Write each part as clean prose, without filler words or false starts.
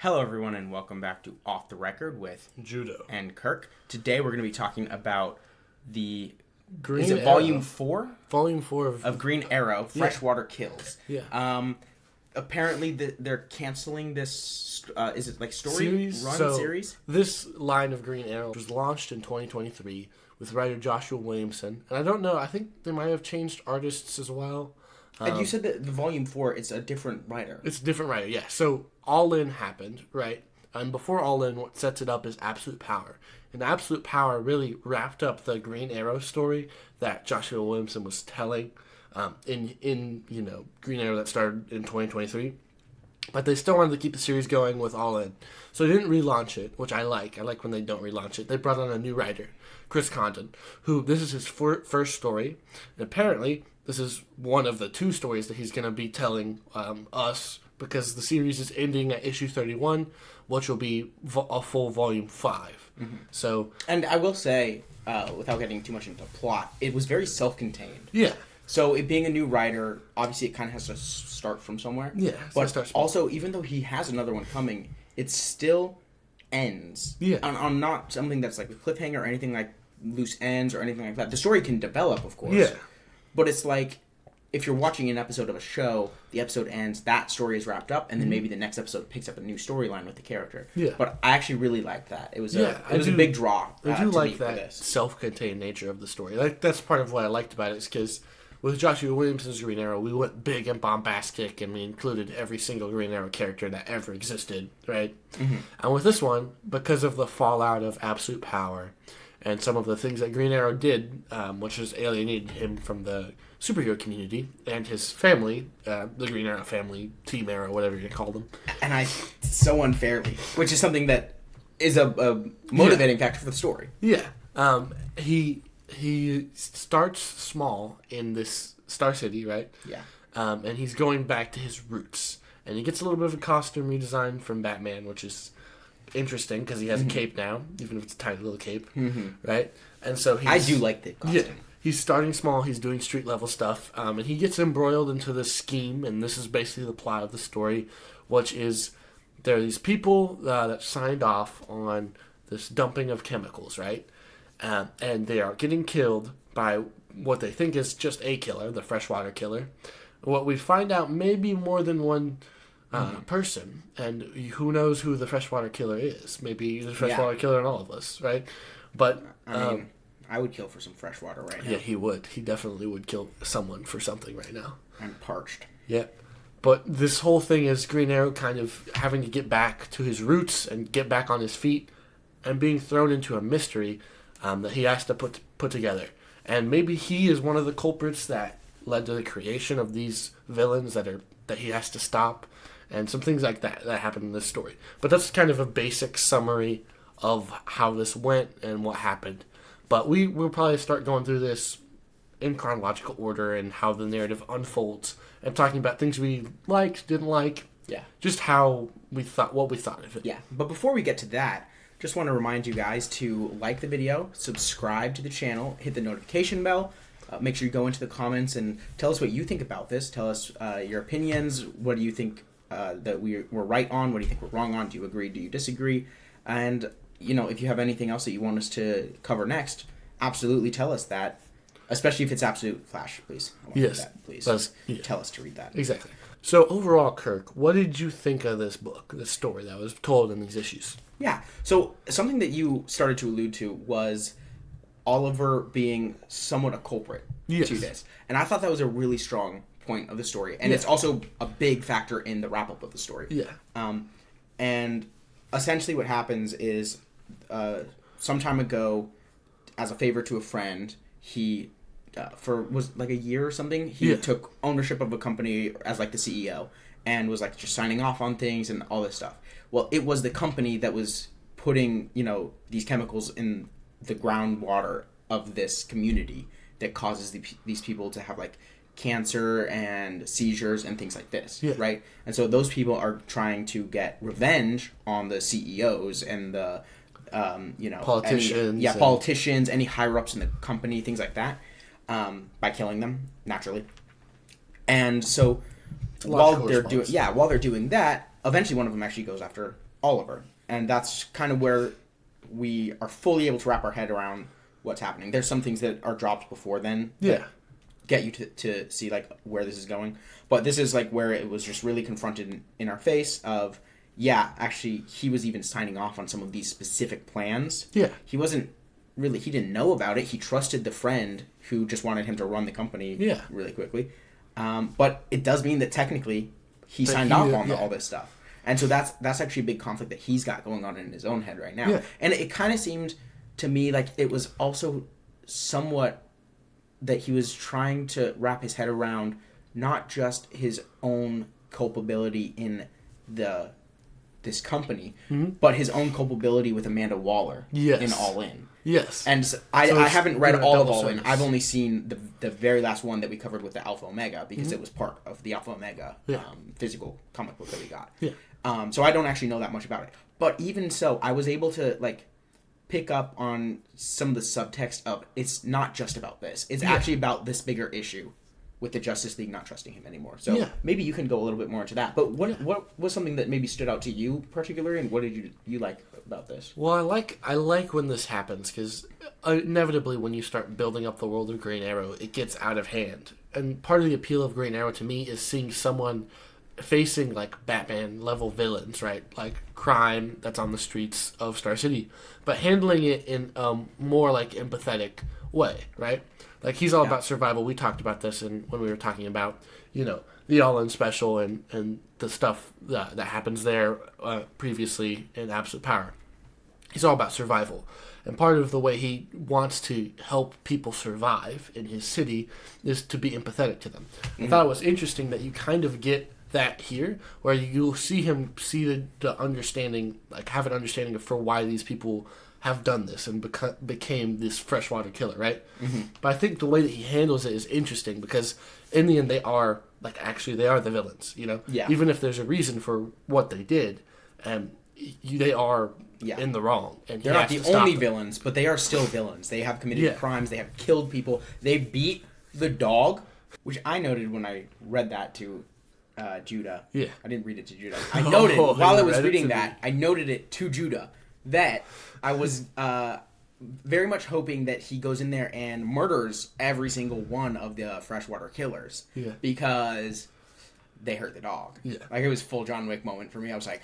Hello, everyone, and welcome back to Off the Record with Judah and Kirk. Today, we're going to be talking about the Green is it Arrow. Volume 4? Volume 4 of Green Arrow, Freshwater Kills. Yeah. Apparently, they're canceling this. Is it like story series? run series? This line of Green Arrow was launched in 2023 with writer Joshua Williamson, and I don't know. I think they might have changed artists as well. And you said that the Volume 4, it's a different writer. It's a different writer, yeah. So All In happened, right? And before All In, what sets it up is Absolute Power. And Absolute Power really wrapped up the Green Arrow story that Joshua Williamson was telling in Green Arrow that started in 2023. But they still wanted to keep the series going with All In. So they didn't relaunch it, which I like. I like when they don't relaunch it. They brought on a new writer, Chris Condan, who this is his first story. And apparently, this is one of the two stories that he's going to be telling us, because the series is ending at issue 31, which will be a full volume 5. Mm-hmm. So, and I will say, without getting too much into plot, it was very self-contained. Yeah. So it being a new writer, obviously it kind of has to start from somewhere. Yeah. But also, even though he has another one coming, it still ends on not something that's like a cliffhanger or anything like loose ends or anything like that. The story can develop, of course. Yeah. But it's like, if you're watching an episode of a show, the episode ends, that story is wrapped up, and then maybe the next episode picks up a new storyline with the character. Yeah. But I actually really liked that. It was a big draw. I do like that self-contained nature of the story. Like, that's part of what I liked about it, is because with Joshua Williamson's Green Arrow, we went big and bombastic, and we included every single Green Arrow character that ever existed, right? Mm-hmm. And with this one, because of the fallout of Absolute Power and some of the things that Green Arrow did, which has alienated him from the superhero community and his family, the Green Arrow family, Team Arrow, whatever you call them. And so unfairly, which is something that is a motivating factor for the story. Yeah. He starts small in this Star City, right? Yeah. And he's going back to his roots. And he gets a little bit of a costume redesign from Batman, which is interesting because he has a cape now, even if it's a tiny little cape, right? And so I do like the costume. Yeah, he's starting small. He's doing street level stuff, and he gets embroiled into this scheme. And this is basically the plot of the story, which is there are these people that signed off on this dumping of chemicals, right? And they are getting killed by what they think is just a killer, the Freshwater Killer. What we find out may be more than one person, and who knows who the Freshwater Killer is. Maybe the Freshwater Killer in all of us, right? But I mean, I would kill for some fresh water right now. Yeah, he would. He definitely would kill someone for something right now. I'm parched. Yeah. But this whole thing is Green Arrow kind of having to get back to his roots and get back on his feet and being thrown into a mystery that he has to put together. And maybe he is one of the culprits that led to the creation of these villains that he has to stop, and some things like that happen in this story. But that's kind of a basic summary of how this went and what happened. But we'll probably start going through this in chronological order and how the narrative unfolds, and talking about things we liked, didn't like, just how what we thought of it. Yeah, but before we get to that, just want to remind you guys to like the video, subscribe to the channel, hit the notification bell. Make sure you go into the comments and tell us what you think about this. Tell us your opinions. What do you think that we're right on? What do you think we're wrong on? Do you agree? Do you disagree? And, if you have anything else that you want us to cover next, absolutely tell us that, especially if it's Absolute Flash, please. I want that, please. Tell us to read that. Exactly. So overall, Kirk, what did you think of this book, this story that was told in these issues? Yeah. So something that you started to allude to was Oliver being somewhat a culprit to this. And I thought that was a really strong point of the story. And it's also a big factor in the wrap-up of the story. Yeah. And essentially what happens is some time ago, as a favor to a friend, he, was like a year or something, he took ownership of a company as like the CEO and was like just signing off on things and all this stuff. Well, it was the company that was putting, these chemicals in the groundwater of this community that causes these people to have like cancer and seizures and things like this, right? And so those people are trying to get revenge on the CEOs and the, politicians. Politicians, any higher ups in the company, things like that, by killing them naturally. And so while they're doing that, eventually one of them actually goes after Oliver. And that's kind of where we are fully able to wrap our head around what's happening. There's some things that are dropped before then. Yeah. Get you to see like where this is going. But this is like where it was just really confronted in our face of, yeah, actually he was even signing off on some of these specific plans. Yeah. He didn't know about it. He trusted the friend who just wanted him to run the company really quickly. But it does mean that technically he signed off on all this stuff. And so that's actually a big conflict that he's got going on in his own head right now. Yeah. And it kind of seemed to me like it was also somewhat that he was trying to wrap his head around not just his own culpability in this company, but his own culpability with Amanda Waller in All In. Yes. And I haven't read all of All In. I've only seen the very last one that we covered with the Alpha Omega because it was part of the Alpha Omega physical comic book that we got. Yeah. So I don't actually know that much about it. But even so, I was able to like pick up on some of the subtext of it's not just about this. It's actually about this bigger issue with the Justice League not trusting him anymore. So maybe you can go a little bit more into that. But what was something that maybe stood out to you particularly, and what did you like about this? Well, I like when this happens because inevitably when you start building up the world of Green Arrow, it gets out of hand. And part of the appeal of Green Arrow to me is seeing someone facing like Batman level villains, right? Like crime that's on the streets of Star City, but handling it in a more like empathetic way, right? Like he's all about survival. We talked about this when we were talking about, the All In special and the stuff that happens there previously in Absolute Power. He's all about survival. And part of the way he wants to help people survive in his city is to be empathetic to them. I thought it was interesting that you kind of get that here, where you'll see him see the understanding, like have an understanding of for why these people have done this and became this freshwater killer, right? Mm-hmm. But I think the way that he handles it is interesting because in the end they are the villains, Yeah. Even if there's a reason for what they did, they are in the wrong. And they're not the only villains, but they are still villains. They have committed crimes. They have killed people. They beat the dog, which I noted when I read that to Judah. Yeah. I didn't read it to Judah. I noted while I was reading that, I noted it to Judah that I was very much hoping that he goes in there and murders every single one of the freshwater killers. Yeah. Because they hurt the dog. Yeah. Like it was full John Wick moment for me. I was like,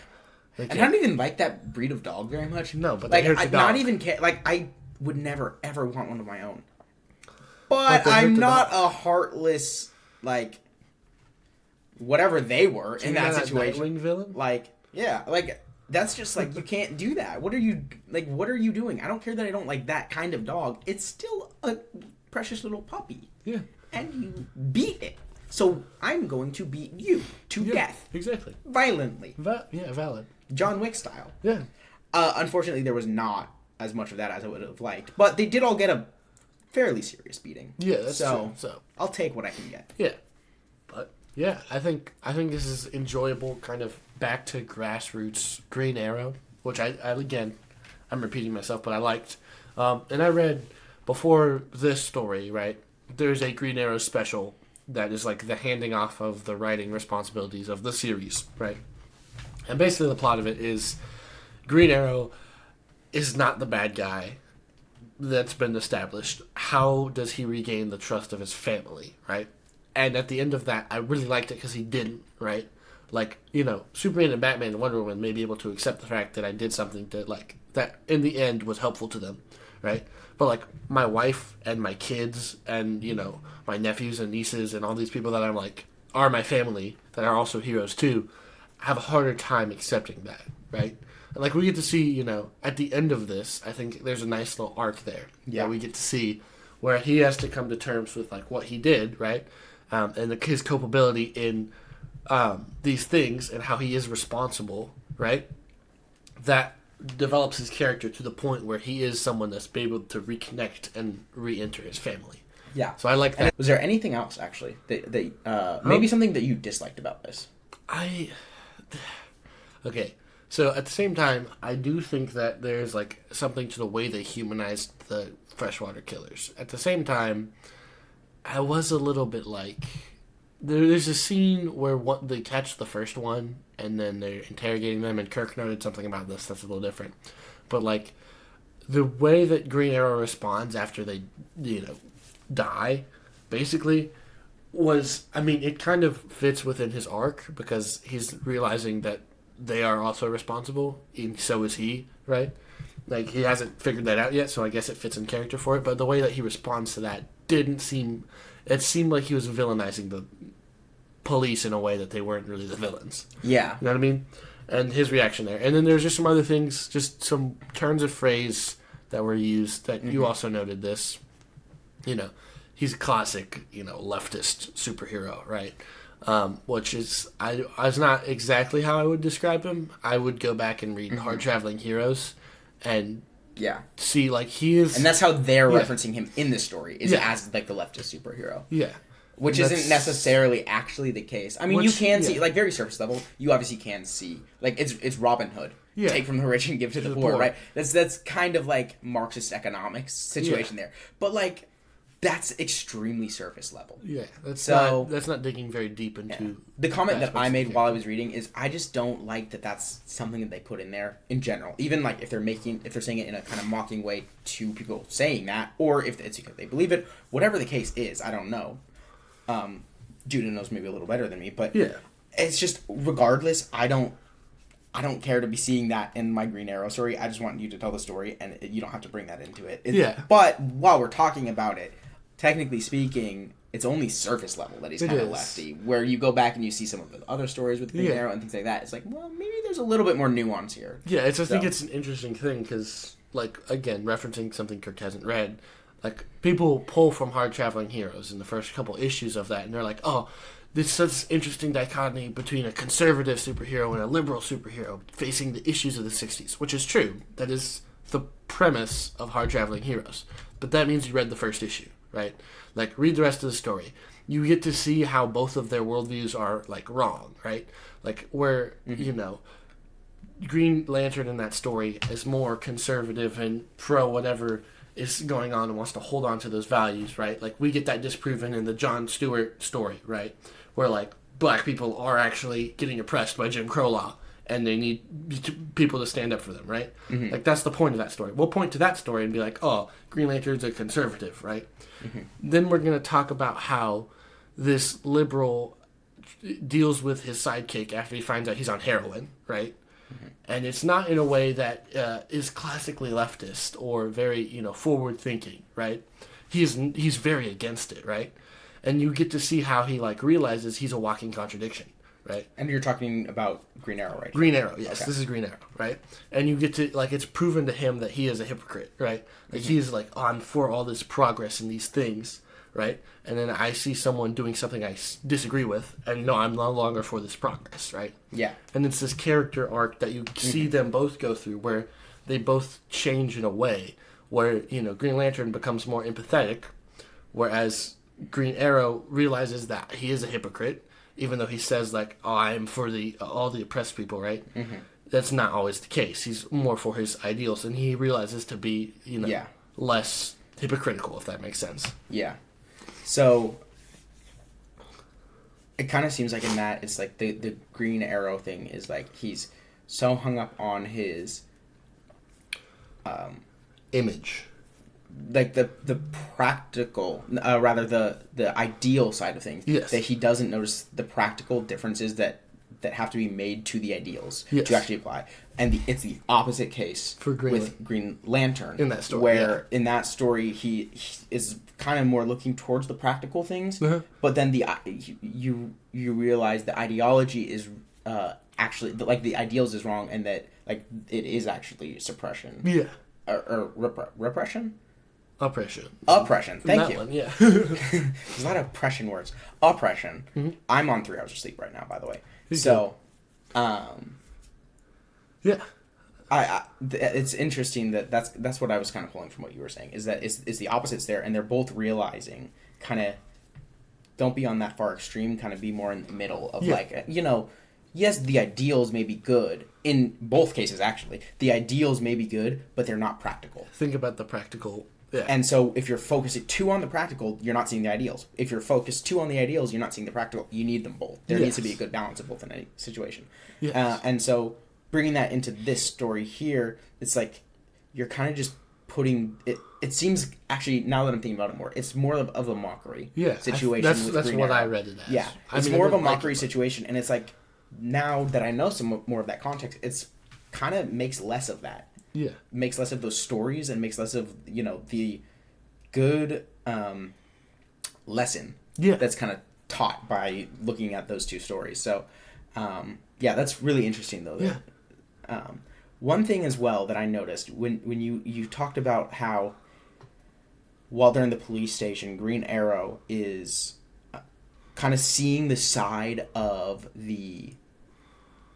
and I don't even like that breed of dog very much. No, but like they hurt the dog. Not even like I would never ever want one of my own. But I'm not a heartless like whatever they were in that situation. Nightwing villain? Like that's just like you can't do that. What are you doing? I don't care that I don't like that kind of dog. It's still a precious little puppy. Yeah. And you beat it. So I'm going to beat you to death. Exactly. Violently. Valid. John Wick style. Yeah. Unfortunately, there was not as much of that as I would have liked. But they did all get a fairly serious beating. Yeah, that's true. So I'll take what I can get. Yeah. But yeah, I think this is enjoyable, kind of back to grassroots Green Arrow, which I again, I'm repeating myself, but I liked. And I read before this story, right? There's a Green Arrow special that is like the handing off of the writing responsibilities of the series, right? And basically the plot of it is Green Arrow is not the bad guy that's been established. How does he regain the trust of his family, right? And at the end of that, I really liked it because he didn't, right? Like, Superman and Batman and Wonder Woman may be able to accept the fact that I did something to, like, that in the end was helpful to them, right? But, like, my wife and my kids and, my nephews and nieces and all these people that I'm, like, are my family, that are also heroes too, have a harder time accepting that, right? And, like, we get to see, at the end of this, I think there's a nice little arc there that we get to see where he has to come to terms with, like, what he did, right? And his culpability in these things and how he is responsible, right? That develops his character to the point where he is someone that's able to reconnect and re-enter his family. Yeah. So I like that. Was there anything else, actually, that maybe something that you disliked about this? Okay. So at the same time, I do think that there's like something to the way they humanized the freshwater killers. At the same time, I was a little bit like, there's a scene where they catch the first one, and then they're interrogating them, and Kirk noted something about this that's a little different. But, like, the way that Green Arrow responds after they, die, basically, it kind of fits within his arc, because he's realizing that they are also responsible, and so is he, right? Like, he hasn't figured that out yet, so I guess it fits in character for it, but the way that he responds to that it seemed like he was villainizing the police in a way that they weren't really the villains. Yeah. You know what I mean? And his reaction there. And then there's just some other things, just some turns of phrase that were used that you also noted this. He's a classic, leftist superhero, right? Which is, is not exactly how I would describe him. I would go back and read Hard Traveling Heroes and see, like, he is... And that's how they're referencing him in this story, is as, like, the leftist superhero. Yeah. Which isn't necessarily actually the case. I mean, you can see, like, very surface level, you obviously can see, like, it's Robin Hood. Yeah. Take from the rich and give to the poor, right? That's kind of, like, Marxist economics situation there. But, like, that's extremely surface level. Yeah, that's not digging very deep into... Yeah. The comment that I made while I was reading is I just don't like that that's something that they put in there in general. Even, like, if they're saying it in a kind of mocking way to people saying that, or if it's because they believe it, whatever the case is, I don't know. Judah knows maybe a little better than me, but it's just, regardless, I don't care to be seeing that in my Green Arrow story. I just want you to tell the story, and you don't have to bring that into it. But while we're talking about it, technically speaking, it's only surface level that he's kind of lefty. Where you go back and you see some of the other stories with Green Arrow and things like that, it's like, well, maybe there's a little bit more nuance here. Yeah, I think it's an interesting thing because, like, again, referencing something Kirk hasn't read, like, people pull from Hard Traveling Heroes in the first couple issues of that, and they're like, oh, there's such interesting dichotomy between a conservative superhero and a liberal superhero facing the issues of the 60s, which is true. That is the premise of Hard Traveling Heroes. But that means you read the first issue, right? Like, read the rest of the story. You get to see how both of their worldviews are, like, wrong, right? Like, where, Green Lantern in that story is more conservative and pro whatever is going on and wants to hold on to those values, right? Like, we get that disproven in the Jon Stewart story, right? Where, like, black people are actually getting oppressed by Jim Crow law, and they need people to stand up for them, right? Mm-hmm. Like, that's the point of that story. We'll point to that story and be like, oh, Green Lantern's a conservative, right? Mm-hmm. Then we're going to talk about how this liberal deals with his sidekick after he finds out he's on heroin, right? Mm-hmm. And it's not in a way that is classically leftist or very, forward-thinking, right? He's very against it, right? And you get to see how he, like, realizes he's a walking contradiction, right? And you're talking about Green Arrow, right? Green Arrow, yes. Okay. This is Green Arrow, right? And you get to, like, it's proven to him that he is a hypocrite, right? Like, he's, like, on for all this progress and these things, right? And then I see someone doing something I disagree with, and no, I'm no longer for this progress, right? Yeah. And it's this character arc that you see them both go through where they both change in a way where, Green Lantern becomes more empathetic, whereas Green Arrow realizes that he is a hypocrite, even though he says, like, oh, I'm for all the oppressed people, right? Mm-hmm. That's not always the case. He's more for his ideals, and he realizes to be, less hypocritical, if that makes sense. Yeah. So, it kind of seems like in that, it's like the Green Arrow thing is like he's so hung up on his image. Like the practical, rather the ideal side of things. Yes. That he doesn't notice the practical differences that have to be made to the ideals to actually apply. And it's the opposite case for Green Lantern. In that story. Where in that story he is kind of more looking towards the practical things, but then you realize the ideology is actually, like, the ideals is wrong, and that, like, it is actually suppression. Yeah. Or repression? Oppression. Thank you. One, yeah. There's a lot of oppression words. Oppression. Mm-hmm. I'm on 3 hours of sleep right now, by the way. So, yeah. It's interesting that's what I was kind of pulling from what you were saying, is that it's the opposites there, and they're both realizing, kind of, don't be on that far extreme, kind of be more in the middle of, like, yes, the ideals may be good, in both cases, actually. The ideals may be good, but they're not practical. Think about the practical Yeah. And so if you're focused too on the practical, you're not seeing the ideals. If you're focused too on the ideals, you're not seeing the practical. You need them both. There needs to be a good balance of both in any situation. Yes. And so bringing that into this story here, it's like you're kind of just putting it. It seems actually, now that I'm thinking about it more, it's more of a mockery situation. That's what I read it as. Yeah, it's more of a mockery situation, and it's like now that I know some more of that context, it's kind of makes less of that. Yeah, makes less of those stories and makes less of the good lesson that's kind of taught by looking at those two stories. So that's really interesting though. One thing as well that I noticed when you talked about how while they're in the police station, Green Arrow is kind of seeing the side of the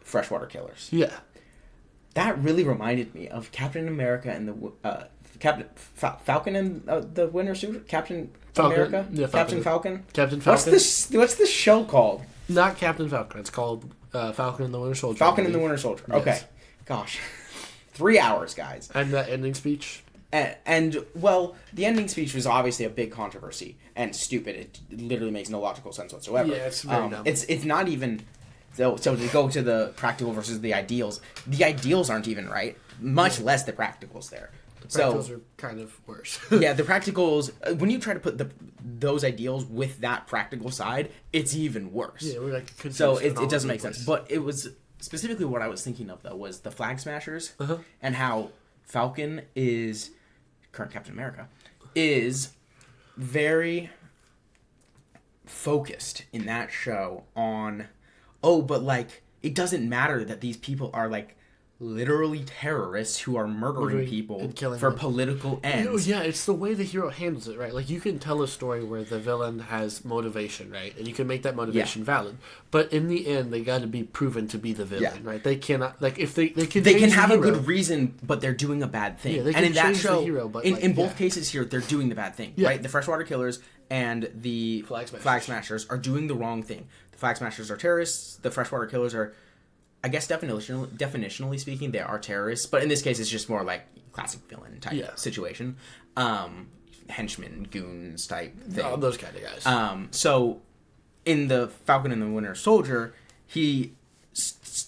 Freshwater Killers. Yeah. That really reminded me of Captain America and the Falcon and the Winter Soldier. Captain America, Captain Falcon. Captain Falcon. What's this show called? Not Captain Falcon. It's called Falcon and the Winter Soldier. Falcon and the Winter Soldier. Yes. Okay, gosh, 3 hours, guys. And the ending speech. And well, the ending speech was obviously a big controversy and stupid. It literally makes no logical sense whatsoever. Yeah, it's very dumb. It's not even. So to go to the practical versus the ideals aren't even right, much less the practicals there. The practicals are kind of worse. Yeah, the practicals, when you try to put those ideals with that practical side, it's even worse. Yeah, we're like so it doesn't make sense. But it was specifically what I was thinking of though was the Flag Smashers and how Falcon is current Captain America is very focused in that show on. Oh, but, like, it doesn't matter that these people are, like, literally terrorists who are murdering people for political ends. Yeah, it's the way the hero handles it, right? Like, you can tell a story where the villain has motivation, right? And you can make that motivation valid. But in the end, they got to be proven to be the villain, right? They cannot, like, if they can have a good reason, but they're doing a bad thing. Yeah, they can and in that show, the hero, but in both cases here, they're doing the bad thing, right? The Freshwater Killers and the Flag Smashers are doing the wrong thing. The Flag Smashers are terrorists. The Freshwater Killers are, I guess, definitionally speaking, they are terrorists. But in this case, it's just more like classic villain type situation. Henchmen, goons type thing. Oh, those kind of guys. So in the Falcon and the Winter Soldier, he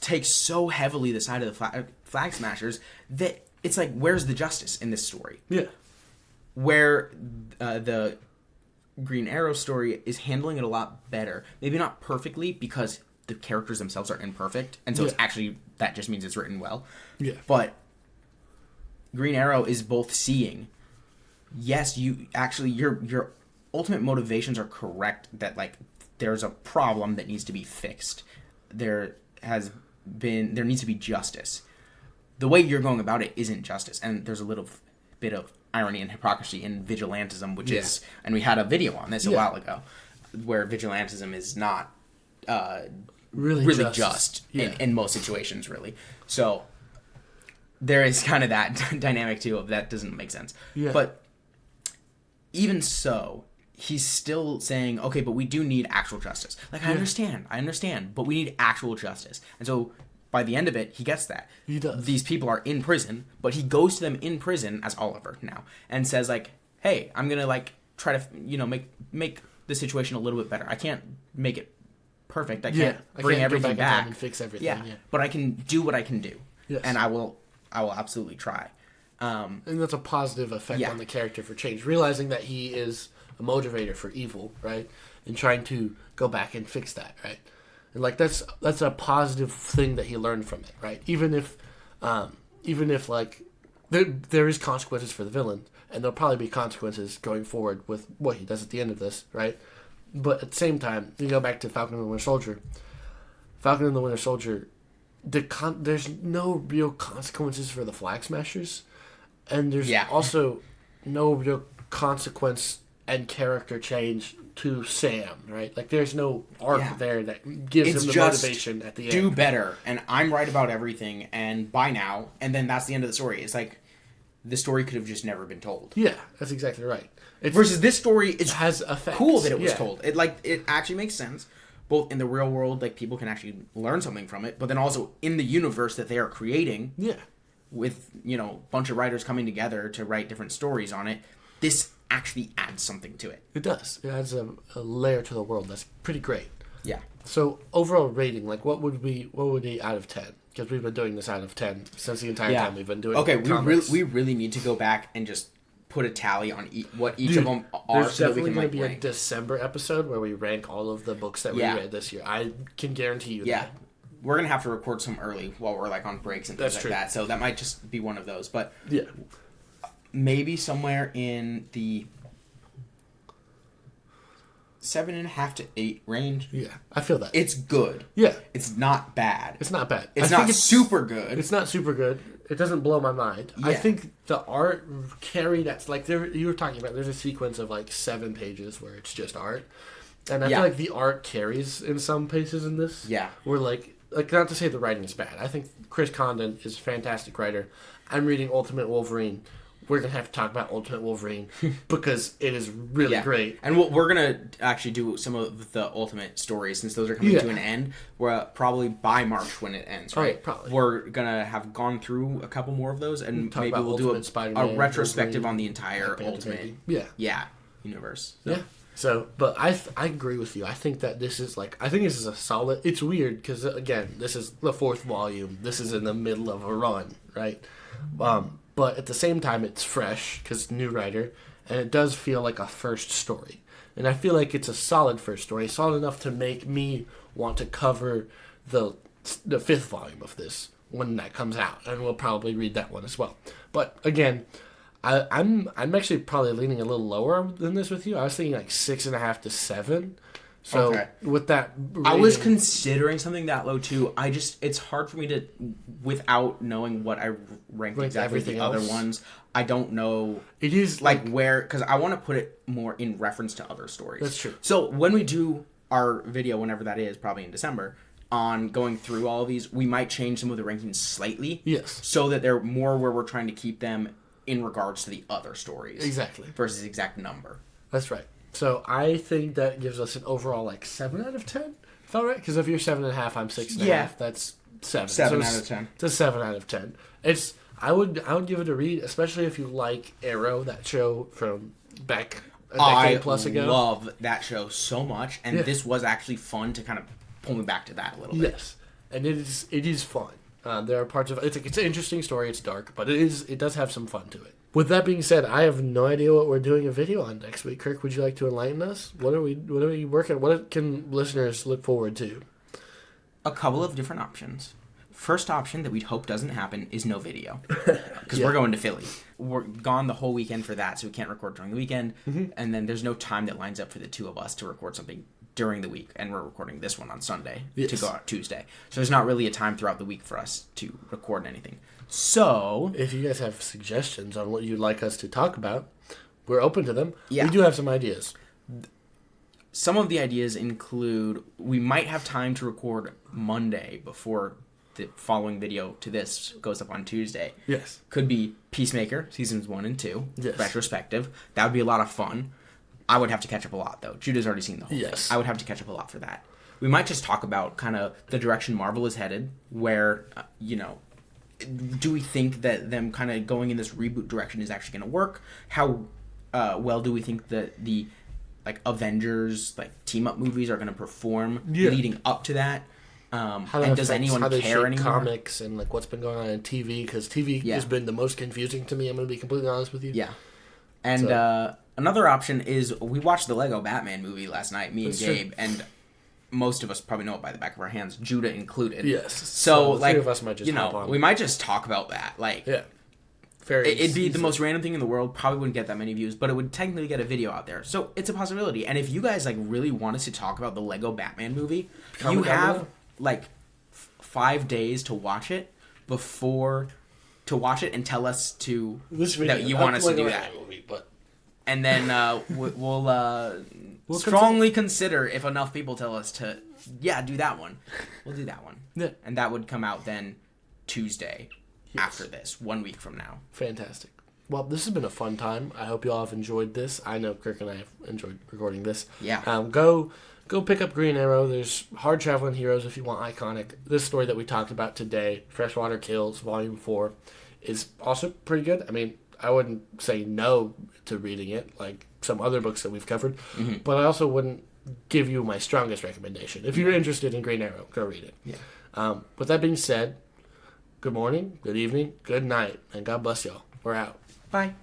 takes so heavily the side of the Flag Smashers that it's like, where's the justice in this story? Yeah. Where the Green Arrow story is handling it a lot better. Maybe not perfectly because the characters themselves are imperfect, and so it's actually, that just means it's written well. Yeah. But Green Arrow is both seeing, yes, you actually your ultimate motivations are correct, that like there's a problem that needs to be fixed. There needs to be justice. The way you're going about it isn't justice, and there's a little bit of irony and hypocrisy in vigilantism, which is, and we had a video on this a while ago, where vigilantism is not really just in most situations, really. So there is kind of that dynamic too of that doesn't make sense. Yeah. But even so, he's still saying, okay, but we do need actual justice. Like, I understand, but we need actual justice. And so by the end of it, he gets that. He does. These people are in prison, but he goes to them in prison as Oliver now and says, like, hey, I'm going to, like, try to, make the situation a little bit better. I can't make it perfect. I can't bring everything back and fix everything. Yeah. But I can do what I can do. Yes. And I will absolutely try. And that's a positive effect on the character for change. Realizing that he is a motivator for evil, right? And trying to go back and fix that, right? And like that's a positive thing that he learned from it, right? Even if like there is consequences for the villain, and there'll probably be consequences going forward with what he does at the end of this, right? But at the same time, you go back to Falcon and the Winter Soldier. Falcon and the Winter Soldier, there's no real consequences for the Flag Smashers, and there's also no real consequence and character change to Sam, right? Like, there's no arc there that gives him the motivation at the end. Do better, and I'm right about everything, and by now, and then that's the end of the story. It's like, the story could have just never been told. Yeah, that's exactly right. Versus this story has effects. Cool that it was told. It actually makes sense, both in the real world, like, people can actually learn something from it, but then also in the universe that they are creating, with, a bunch of writers coming together to write different stories on it, this actually adds something to it. It does. It adds a layer to the world that's pretty great. Yeah. So overall rating, like what would be out of 10? Because we've been doing this out of 10 since the entire time we've been doing. Okay, comics. we really need to go back and just put a tally on what each of them are. There's so definitely going to be rank. a December episode where we rank all of the books that we read this year. I can guarantee you that. We're going to have to record some early while we're like on breaks and things like that. So that might just be one of those. But maybe somewhere in the 7.5 to 8 range. Yeah, I feel that. It's good. Yeah. It's not bad. It's not bad. It's not super good. It's not super good. It doesn't blow my mind. Yeah. I think the art carried that's like you were talking about. There's a sequence of like 7 pages where it's just art, and I feel like the art carries in some places in this. Yeah, we're like not to say the writing is bad. I think Chris Condan is a fantastic writer. I'm reading Ultimate Wolverine. We're going to have to talk about Ultimate Wolverine because it is really great. And we're going to actually do some of the Ultimate stories since those are coming to an end. We're probably by March when it ends, right? Probably. We're going to have gone through a couple more of those and maybe we'll do a retrospective Wolverine, on the entire Ultimate universe. So. Yeah. So, but I agree with you. I think that this is a solid... It's weird because, again, this is the 4th volume. This is in the middle of a run, right? But at the same time, it's fresh because new writer, and it does feel like a first story. And I feel like it's a solid first story, solid enough to make me want to cover the 5th volume of this when that comes out, and we'll probably read that one as well. But again, I'm actually probably leaning a little lower than this with you. I was thinking like 6.5 to 7. So with that rating, I was considering something that low too. It's hard for me to, without knowing what I ranked exactly the other ones. I don't know. It is like where, because I want to put it more in reference to other stories. That's true. So when we do our video, whenever that is, probably in December, on going through all of these, we might change some of the rankings slightly. Yes. So that they're more where we're trying to keep them in regards to the other stories. Exactly. Versus the exact number. That's right. So I think that gives us an overall like 7 out of 10. Is that right? Because if you're 7.5, I'm 6.5. Yeah. That's 7. 7 out of 10. It's a 7 out of 10. I would give it a read, especially if you like Arrow, that show from back a decade plus ago. I love that show so much, and this was actually fun to kind of pull me back to that a little bit. Yes, and it is fun. There are parts of it's an interesting story. It's dark, but it does have some fun to it. With that being said, I have no idea what we're doing a video on next week. Kirk, would you like to enlighten us? What are we working? What can listeners look forward to? A couple of different options. First option that we'd hope doesn't happen is no video, because we're going to Philly. We're gone the whole weekend for that, so we can't record during the weekend. Mm-hmm. And then there's no time that lines up for the two of us to record something during the week, and we're recording this one on Sunday to go out Tuesday. So there's not really a time throughout the week for us to record anything. So if you guys have suggestions on what you'd like us to talk about, we're open to them. Yeah. We do have some ideas. Some of the ideas include we might have time to record Monday before the following video to this goes up on Tuesday. Yes. Could be Peacemaker, seasons 1 and 2, yes. retrospective. That would be a lot of fun. I would have to catch up a lot, though. Judah's already seen the whole yes. thing. I would have to catch up a lot for that. We might just talk about kind of the direction Marvel is headed, where, do we think that them kind of going in this reboot direction is actually going to work? How well do we think that the Avengers team-up movies are going to perform leading up to that? And does anyone care anymore? Comics and what's been going on in TV, because TV has been the most confusing to me. I'm going to be completely honest with you. Yeah, and another option is we watched the Lego Batman movie last night, me and Gabe, and most of us probably know it by the back of our hands, Judah included. Yes. So the three of us might just hop on. We might just talk about that. It'd be the most random thing in the world. Probably wouldn't get that many views, but it would technically get a video out there. So it's a possibility. And if you guys really want us to talk about the Lego Batman movie, you have 5 days to watch it and tell us that you want us to do that. Movie, but... And then we'll strongly consider if enough people tell us to do that one. We'll do that one. Yeah. And that would come out then Tuesday after this, 1 week from now. Fantastic. Well, this has been a fun time. I hope you all have enjoyed this. I know Kirk and I have enjoyed recording this. Yeah. Go pick up Green Arrow. There's Hard Traveling Heroes if you want iconic. This story that we talked about today, Freshwater Kills, Volume 4, is also pretty good. I mean, I wouldn't say no to reading it, like some other books that we've covered. But I also wouldn't give you my strongest recommendation. If you're interested in Green Arrow, go read it. Yeah. With that being said, good morning, good evening, good night, and God bless y'all. We're out. Bye.